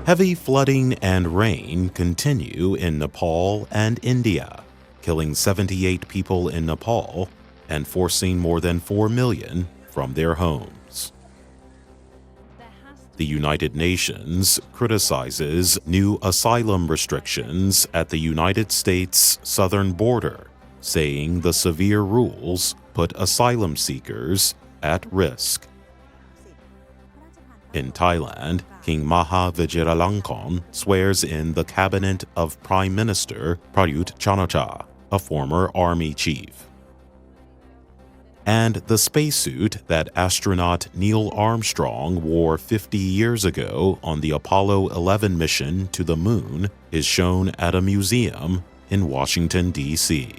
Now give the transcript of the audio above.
Heavy flooding and rain continue in Nepal and India, killing 78 people in Nepal and forcing more than 4 million from their homes. The United Nations criticizes new asylum restrictions at the United States southern border, saying the severe rules put asylum seekers at risk. In Thailand, King Maha Vajiralongkorn swears in the cabinet of Prime Minister Prayut Chan-o-cha, a former army chief. And the spacesuit that astronaut Neil Armstrong wore 50 years ago on the Apollo 11 mission to the moon is shown at a museum in Washington, D.C.